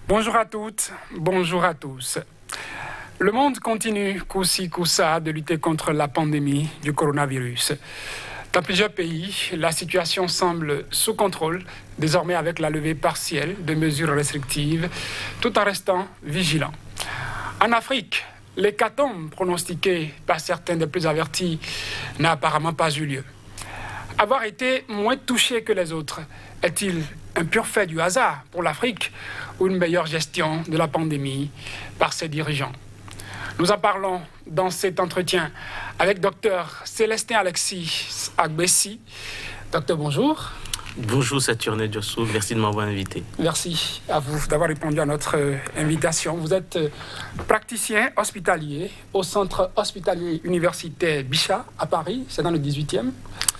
Bonjour à toutes, bonjour à tous. Le monde continue, coup-ci, coup-ça, de lutter contre la pandémie du coronavirus. Dans plusieurs pays, la situation semble sous contrôle, désormais avec la levée partielle de mesures restrictives, tout en restant vigilant. En Afrique, l'hécatombe pronostiquée par certains des plus avertis n'a apparemment pas eu lieu. Avoir été moins touché que les autres est-il un pur fait du hasard pour l'Afrique ou une meilleure gestion de la pandémie par ses dirigeants? Nous en parlons dans cet entretien avec Dr Célestin Alexis Agbessi. Docteur, bonjour. Bonjour Saturne Diossou, merci de m'avoir invité. Merci à vous d'avoir répondu à notre invitation. Vous êtes praticien hospitalier au centre hospitalier universitaire Bichat à Paris, c'est dans le 18e.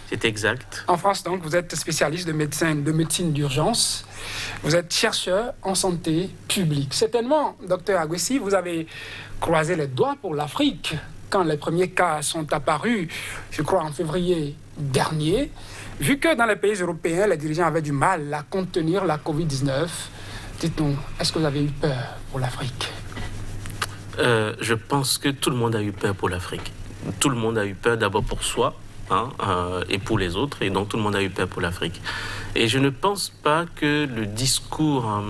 C'est exact. En France, donc, vous êtes spécialiste de médecine d'urgence. Vous êtes chercheur en santé publique. Certainement, docteur Agbessi, vous avez croisé les doigts pour l'Afrique quand les premiers cas sont apparus, je crois, en février dernier. Vu que dans les pays européens, les dirigeants avaient du mal à contenir la Covid-19, dites-nous, est-ce que vous avez eu peur pour l'Afrique? Je pense que tout le monde a eu peur pour l'Afrique. Tout le monde a eu peur d'abord pour soi, et pour les autres, et donc tout le monde a eu peur pour l'Afrique. Et je ne pense pas que le discours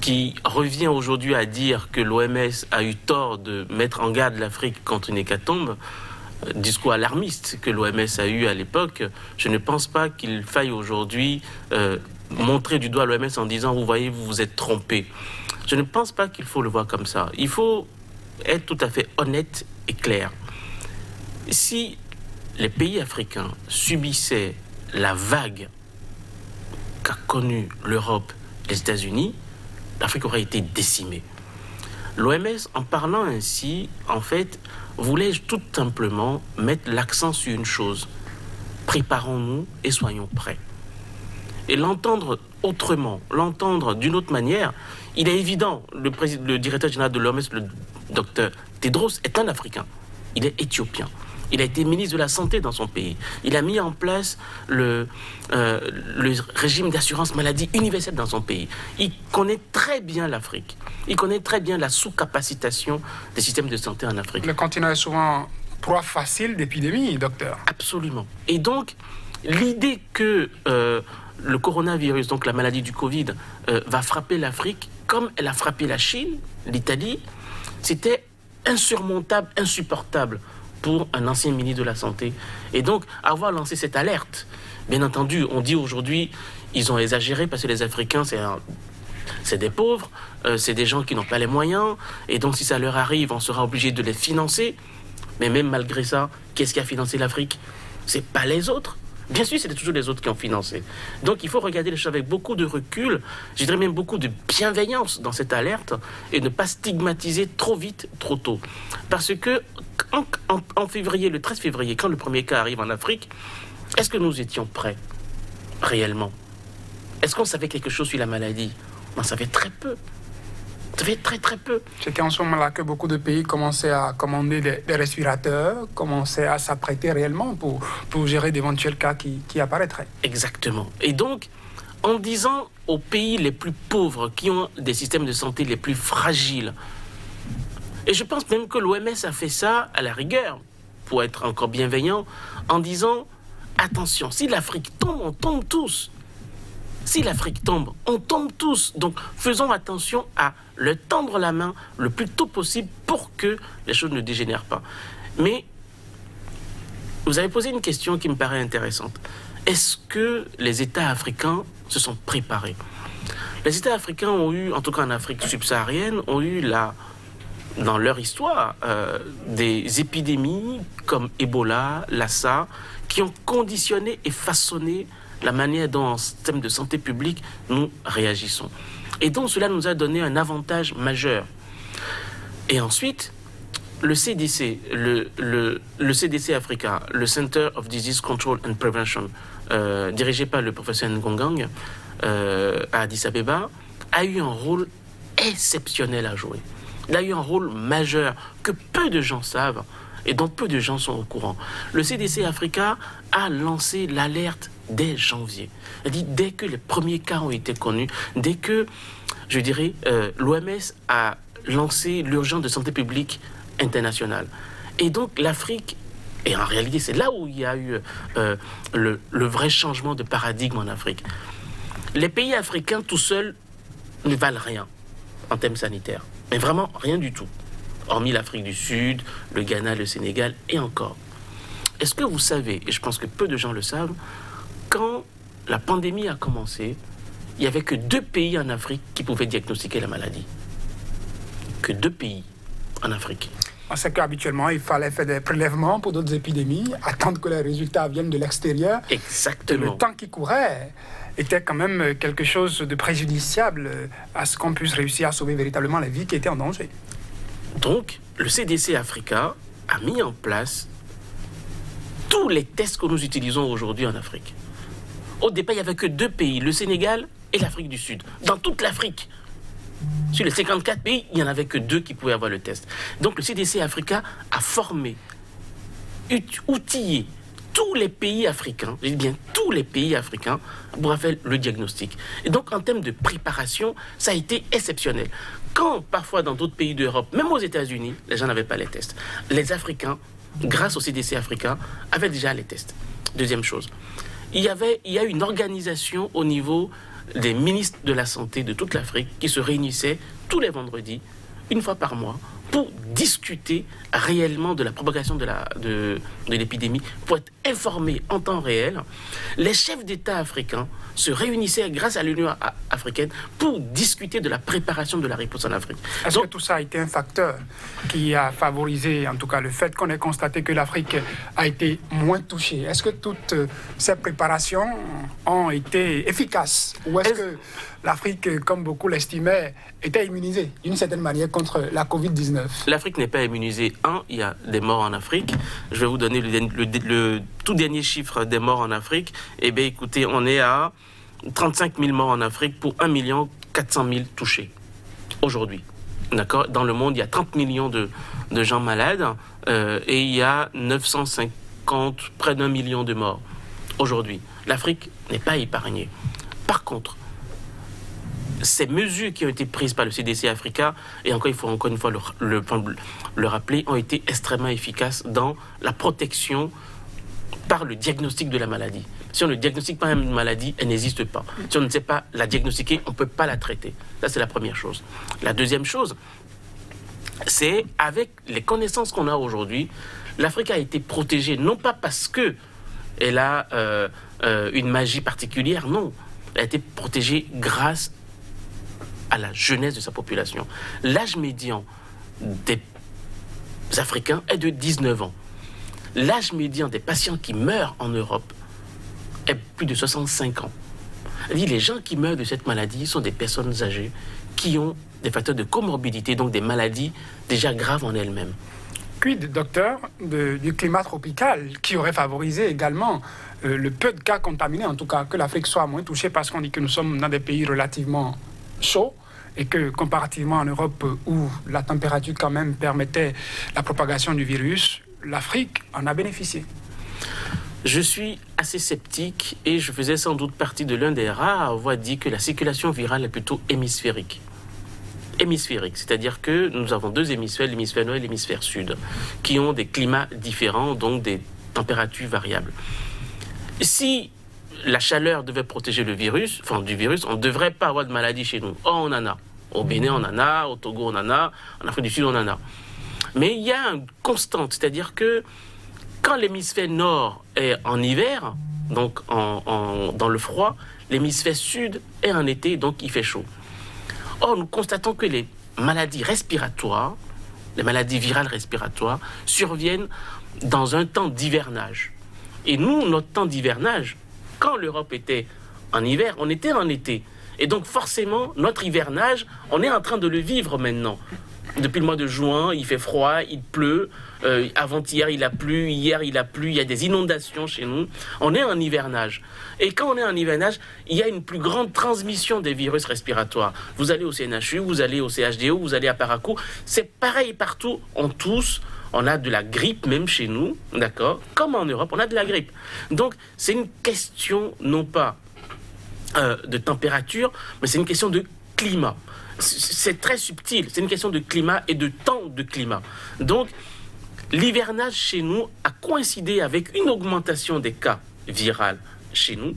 qui revient aujourd'hui à dire que l'OMS a eu tort de mettre en garde l'Afrique contre une hécatombe, discours alarmiste que l'OMS a eu à l'époque, je ne pense pas qu'il faille aujourd'hui montrer du doigt l'OMS en disant « vous voyez, vous vous êtes trompé ». Je ne pense pas qu'il faut le voir comme ça. Il faut être tout à fait honnête et clair. Si les pays africains subissaient la vague qu'a connue l'Europe et les États-Unis, l'Afrique aurait été décimée. L'OMS, en parlant ainsi, en fait, voulait tout simplement mettre l'accent sur une chose. Préparons-nous et soyons prêts. Et l'entendre autrement, l'entendre d'une autre manière, il est évident, le directeur général de l'OMS, le docteur Tedros, est un Africain. Il est éthiopien. Il a été ministre de la Santé dans son pays. Il a mis en place le régime d'assurance maladie universel dans son pays. Il connaît très bien l'Afrique. Il connaît très bien la sous-capacitation des systèmes de santé en Afrique. Le continent est souvent proie facile d'épidémie, docteur. Absolument. Et donc, l'idée que le coronavirus, donc la maladie du Covid, va frapper l'Afrique comme elle a frappé la Chine, l'Italie, c'était insurmontable, insupportable pour un ancien ministre de la Santé. Et donc, avoir lancé cette alerte, bien entendu, on dit aujourd'hui, ils ont exagéré parce que les Africains, c'est des pauvres, c'est des gens qui n'ont pas les moyens, et donc si ça leur arrive, on sera obligé de les financer. Mais même malgré ça, qu'est-ce qui a financé l'Afrique? C'est pas les autres. Bien sûr, c'était toujours les autres qui ont financé. Donc, il faut regarder les choses avec beaucoup de recul, je dirais même beaucoup de bienveillance dans cette alerte, et ne pas stigmatiser trop vite, trop tôt. Parce que, en février, le 13 février, quand le premier cas arrive en Afrique, est-ce que nous étions prêts, réellement? Est-ce qu'on savait quelque chose sur la maladie? On en savait très peu. Ça fait très très peu. C'était en ce moment-là que beaucoup de pays commençaient à commander des respirateurs, commençaient à s'apprêter réellement pour gérer d'éventuels cas qui apparaîtraient. Exactement. Et donc, en disant aux pays les plus pauvres, qui ont des systèmes de santé les plus fragiles, et je pense même que l'OMS a fait ça à la rigueur, pour être encore bienveillant, en disant, attention, si l'Afrique tombe, on tombe tous. Si l'Afrique tombe, on tombe tous. Donc, faisons attention à leur tendre la main le plus tôt possible pour que les choses ne dégénèrent pas. Mais, vous avez posé une question qui me paraît intéressante. Est-ce que les États africains se sont préparés? Les États africains ont eu, en tout cas en Afrique subsaharienne, ont eu dans leur histoire des épidémies comme Ebola, Lassa, qui ont conditionné et façonné la manière dont, en système de santé publique, nous réagissons. Et donc, cela nous a donné un avantage majeur. Et ensuite, le CDC, le CDC Africa, le Center of Disease Control and Prevention, dirigé par le professeur Ngongang à Addis Abeba, a eu un rôle exceptionnel à jouer. Il a eu un rôle majeur que peu de gens savent. et dont peu de gens sont au courant. Le CDC Africa a lancé l'alerte dès janvier. C'est-à-dire dès que les premiers cas ont été connus, dès que, je dirais, l'OMS a lancé l'urgence de santé publique internationale. Et donc l'Afrique, et en réalité c'est là où il y a eu le vrai changement de paradigme en Afrique. Les pays africains tout seuls ne valent rien en termes sanitaires, mais vraiment rien du tout, hormis l'Afrique du Sud, le Ghana, le Sénégal et encore. Est-ce que vous savez, et je pense que peu de gens le savent, quand la pandémie a commencé, il n'y avait que 2 pays en Afrique qui pouvaient diagnostiquer la maladie. Que 2 pays en Afrique. On sait qu'habituellement, il fallait faire des prélèvements pour d'autres épidémies, attendre que les résultats viennent de l'extérieur. Exactement. Le temps qui courait était quand même quelque chose de préjudiciable à ce qu'on puisse réussir à sauver véritablement les vies qui étaient en danger. Donc, le CDC Africa a mis en place tous les tests que nous utilisons aujourd'hui en Afrique. Au départ, il n'y avait que 2 pays, le Sénégal et l'Afrique du Sud. Dans toute l'Afrique, sur les 54 pays, il n'y en avait que 2 qui pouvaient avoir le test. Donc le CDC Africa a formé, outillé tous les pays africains, je dis bien tous les pays africains, pour faire le diagnostic. Et donc en termes de préparation, ça a été exceptionnel. Quand parfois dans d'autres pays d'Europe, même aux États-Unis, les gens n'avaient pas les tests, les Africains, grâce au CDC Africa, avaient déjà les tests. Deuxième chose, il y a une organisation au niveau des ministres de la Santé de toute l'Afrique qui se réunissaient tous les vendredis, une fois par mois, pour discuter réellement de la propagation de l'épidémie, pour être informés en temps réel. Les chefs d'État africains se réunissaient grâce à l'Union africaine pour discuter de la préparation de la réponse en Afrique. Est-ce que tout ça a été un facteur qui a favorisé, en tout cas, le fait qu'on ait constaté que l'Afrique a été moins touchée? Est-ce que toutes ces préparations ont été efficaces? Ou est-ce que l'Afrique, comme beaucoup l'estimaient, était immunisée d'une certaine manière contre la Covid-19? L'Afrique n'est pas immunisée. Il y a des morts en Afrique. Je vais vous donner le tout dernier chiffre des morts en Afrique. Eh bien, écoutez, on est à 35 000 morts en Afrique pour 1 400 000 touchés aujourd'hui. D'accord ? Dans le monde, il y a 30 millions de gens malades et il y a 950, près d'1 million de morts aujourd'hui. L'Afrique n'est pas épargnée. Par contre, ces mesures qui ont été prises par le CDC Africa, et il faut encore une fois le rappeler, ont été extrêmement efficaces dans la protection par le diagnostic de la maladie. Si on ne diagnostique pas une maladie, elle n'existe pas. Si on ne sait pas la diagnostiquer, on ne peut pas la traiter. Ça, c'est la première chose. La deuxième chose, c'est avec les connaissances qu'on a aujourd'hui, l'Afrique a été protégée, non pas parce qu'elle a une magie particulière, non. Elle a été protégée grâce à la jeunesse de sa population. L'âge médian des Africains est de 19 ans. L'âge médian des patients qui meurent en Europe est plus de 65 ans. Les gens qui meurent de cette maladie sont des personnes âgées qui ont des facteurs de comorbidité, donc des maladies déjà graves en elles-mêmes. Quid, docteur, du climat tropical qui aurait favorisé également le peu de cas contaminés, en tout cas que l'Afrique soit moins touchée, parce qu'on dit que nous sommes dans des pays relativement chauds et que comparativement en Europe où la température quand même permettait la propagation du virus, l'Afrique en a bénéficié. Je suis assez sceptique et je faisais sans doute partie de l'un des rares à avoir dit que la circulation virale est plutôt hémisphérique. Hémisphérique, c'est-à-dire que nous avons 2 hémisphères, l'hémisphère nord et l'hémisphère sud, qui ont des climats différents, donc des températures variables. Si la chaleur devait protéger du virus, on ne devrait pas avoir de maladie chez nous. Oh, on en a. Au Bénin, on en a. Au Togo, on en a. En Afrique du Sud, on en a. Mais il y a une constante, c'est-à-dire que quand l'hémisphère nord est en hiver, donc dans le froid, l'hémisphère sud est en été, donc il fait chaud. Or, nous constatons que les maladies respiratoires, les maladies virales respiratoires, surviennent dans un temps d'hivernage. Et nous, notre temps d'hivernage, quand l'Europe était en hiver, on était en été. Et donc forcément, notre hivernage, on est en train de le vivre maintenant. Depuis le mois de juin, il fait froid, il pleut. Avant-hier, il a plu. Hier, il a plu. Il y a des inondations chez nous. On est en hivernage. Et quand on est en hivernage, il y a une plus grande transmission des virus respiratoires. Vous allez au CNHU, vous allez au CHDO, vous allez à Parakou. C'est pareil partout. On tousse, on a de la grippe même chez nous, d'accord? Comme en Europe, on a de la grippe. Donc, c'est une question non pas de température, mais c'est une question de climat. C'est très subtil, c'est une question de climat et de temps de climat. Donc, l'hivernage chez nous a coïncidé avec une augmentation des cas viraux chez nous.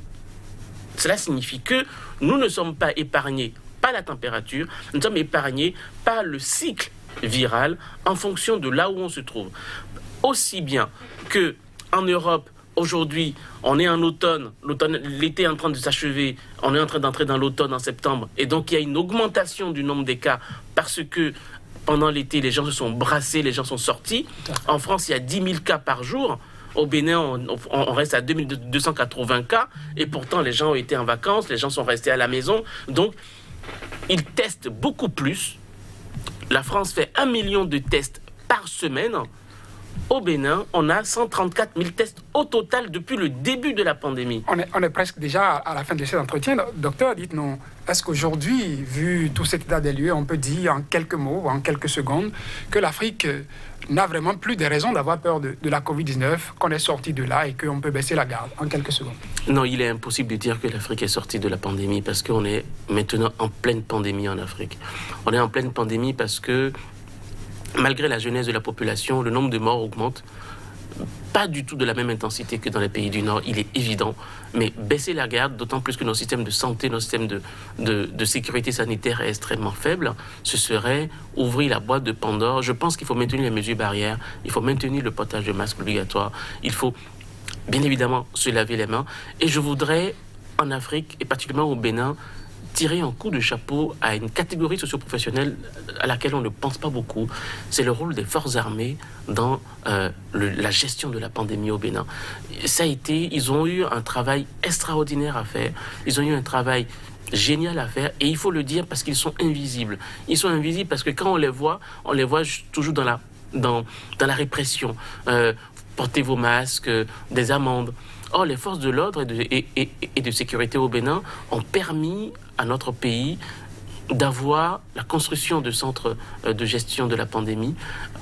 Cela signifie que nous ne sommes pas épargnés par la température, nous sommes épargnés par le cycle viral en fonction de là où on se trouve. Aussi bien qu'en Europe, aujourd'hui, on est en automne, l'été est en train de s'achever, on est en train d'entrer dans l'automne en septembre, et donc il y a une augmentation du nombre des cas parce que pendant l'été, les gens se sont brassés, les gens sont sortis. En France, il y a 10 000 cas par jour. Au Bénin, on reste à 2280 cas, et pourtant les gens ont été en vacances, les gens sont restés à la maison. Donc, ils testent beaucoup plus. La France fait 1 million de tests par semaine. Au Bénin, on a 134 000 tests au total depuis le début de la pandémie. On est presque déjà à la fin de cet entretien. Docteur, dites-nous, est-ce qu'aujourd'hui, vu tout cet état des lieux, on peut dire en quelques mots, en quelques secondes, que l'Afrique n'a vraiment plus de raisons d'avoir peur de la Covid-19, qu'on est sorti de là et qu'on peut baisser la garde en quelques secondes? Non, il est impossible de dire que l'Afrique est sortie de la pandémie parce qu'on est maintenant en pleine pandémie en Afrique. On est en pleine pandémie parce que malgré la jeunesse de la population, le nombre de morts augmente. Pas du tout de la même intensité que dans les pays du Nord, il est évident. Mais baisser la garde, d'autant plus que nos systèmes de santé, nos systèmes de sécurité sanitaire est extrêmement faible, ce serait ouvrir la boîte de Pandore. Je pense qu'il faut maintenir les mesures barrières, il faut maintenir le portage de masques obligatoire, il faut bien évidemment se laver les mains. Et je voudrais, en Afrique, et particulièrement au Bénin, tirer un coup de chapeau à une catégorie socio-professionnelle à laquelle on ne pense pas beaucoup. C'est le rôle des forces armées dans la gestion de la pandémie au Bénin. Ils ont eu un travail extraordinaire à faire. Ils ont eu un travail génial à faire, et il faut le dire parce qu'ils sont invisibles. Ils sont invisibles parce que quand on les voit toujours dans la répression. Portez vos masques, des amendes. Or, les forces de l'ordre et de sécurité au Bénin ont permis à notre pays d'avoir la construction de centres de gestion de la pandémie,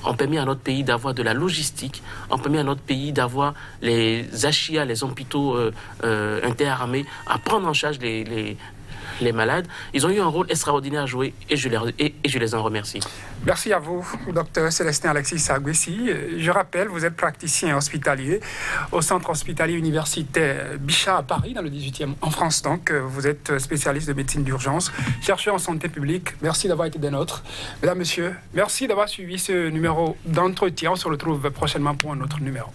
ont permis à notre pays d'avoir de la logistique, ont permis à notre pays d'avoir les HIA, les hôpitaux interarmés, à prendre en charge les malades. Ils ont eu un rôle extraordinaire à jouer et je les en remercie. Merci à vous, docteur Célestin Alexis Sagouessi. Je rappelle, vous êtes praticien hospitalier au centre hospitalier universitaire Bichat à Paris, dans le 18e, en France. Donc, vous êtes spécialiste de médecine d'urgence, chercheur en santé publique. Merci d'avoir été des nôtres. Mesdames, Messieurs, merci d'avoir suivi ce numéro d'entretien. On se retrouve prochainement pour un autre numéro.